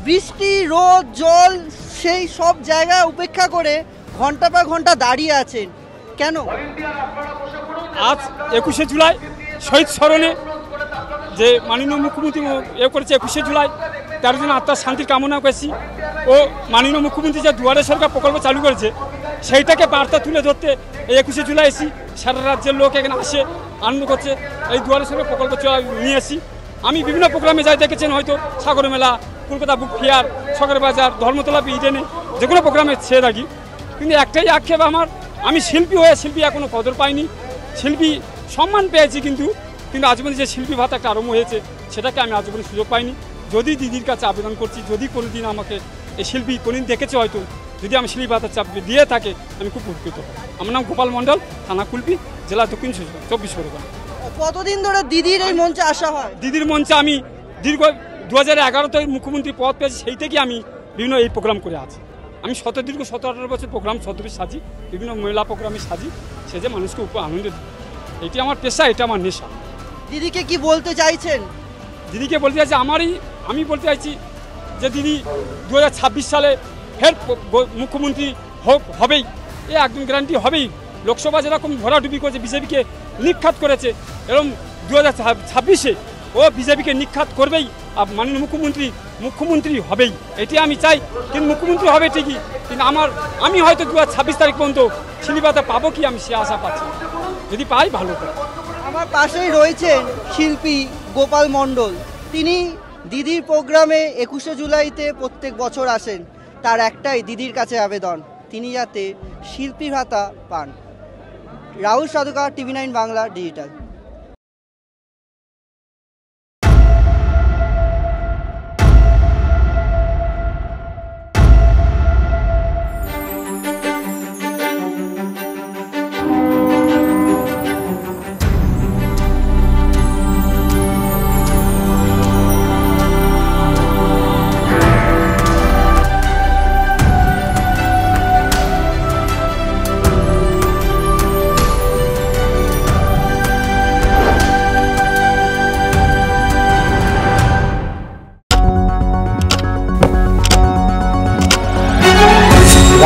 বৃষ্টি রোদ জল সেই সব জায়গা উপেক্ষা করে ঘন্টা পর ঘন্টা দাঁড়িয়ে আছেন কেন? আজ 21শে জুলাই শহীদ স্মরণে যে মাননীয় মুখ্যমন্ত্রী করেছে 21শে জুলাই তার জন্য আত্মার শান্তির কামনা করেছি। ও মাননীয় মুখ্যমন্ত্রী যে দুয়ারে সরকার প্রকল্প চালু করেছে সেইটাকে বার্তা তুলে ধরতে এই 21শে জুলাই এসি সারা রাজ্যের লোক এখানে আসে আনন্দ করছে। এই দুয়ারে সরকার প্রকল্প নিয়ে আসি। আমি বিভিন্ন প্রোগ্রামে যাই, দেখেছেন হয়তো সাগর মেলা, কলকাতা বুক ফেয়ার, সগর বাজার, ধর্মতলা ইডেনে যে কোনো প্রোগ্রামে ছেড়ে থাকি। কিন্তু একটাই আক্ষেপ আমার, আমি শিল্পী হয়ে শিল্পী এখনও কদর পাইনি। শিল্পী সম্মান পেয়েছি কিন্তু আজীবনে যে শিল্পী ভাতা একটা আরম্ভ হয়েছে সেটাকে আমি আজীবনে সুযোগ পাইনি। যদি দিদির কাছে আবেদন করছি, যদি কোনোদিন আমাকে এই শিল্পী কোনোদিন দেখেছে হয়তো, যদি আমি শিল্পী ভাতার চাপ দিয়ে থাকে আমি খুব উপকৃত। আমার নাম গোপাল মণ্ডল, থানা কুলপি, জেলা দক্ষিণ 24 পরগনা। কতদিন ধরে দিদির এই মঞ্চে আসা হয়? দিদির মঞ্চে আমি দীর্ঘ 2011-তে মুখ্যমন্ত্রী পদ পেয়েছি, সেই থেকে আমি বিভিন্ন এই প্রোগ্রাম করে আছি। আমি দীর্ঘ 17-18 বছর প্রোগ্রাম ছদ্মবেশ সাজি, বিভিন্ন মেলা প্রোগ্রামে সাজি, সেজে মানুষকে আনন্দ দিই। এটি আমার পেশা, এটা আমার নেশা। দিদিকে কি বলতে চাইছেন? দিদিকে বলতে চাইছি আমি বলতে চাইছি যে দিদি 2026 সালে ফের মুখ্যমন্ত্রী হবেই, এ একদম গ্যারান্টি হবেই। লোকসভা যেরকম ভরাডুবি করেছে, বিজেপিকে নিক্ষাত করেছে, এরকম 2026-এ ও বিজেপিকে নিক্ষাত করবেই। আর মাননীয় মুখ্যমন্ত্রী হবেই, এটি আমি চাই। কিন্তু মুখ্যমন্ত্রী হবে ঠিকই, কিন্তু আমি হয়তো 2026 তারিখ পর্যন্ত শিলিপাতা পাবো কি আমি সে আশা পাচ্ছি। যদি পাই ভালো করে। আমার পাশেই রয়েছেন শিল্পী গোপাল মণ্ডল। তিনি দিদির প্রোগ্রামে 21শে জুলাইতে প্রত্যেক বছর আসেন। তার একটাই দিদির কাছে আবেদন, তিনি যাতে শিল্পী ভাতা পান। Rahul সাধুকা, TV9 Bangla digital.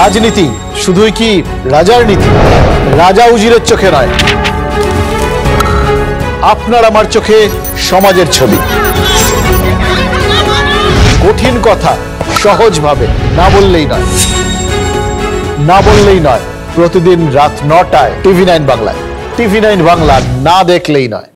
রাজনীতি শুধুই কি রাজার নীতি? রাজা উজিরের চোখে নয়, আপনার আমার চোখে সমাজের ছবি। কঠিন কথা সহজভাবে না বললেই নয়। প্রতিদিন রাত 9টায় TV9 বাংলায়। TV9 বাংলা না দেখলেই নয়।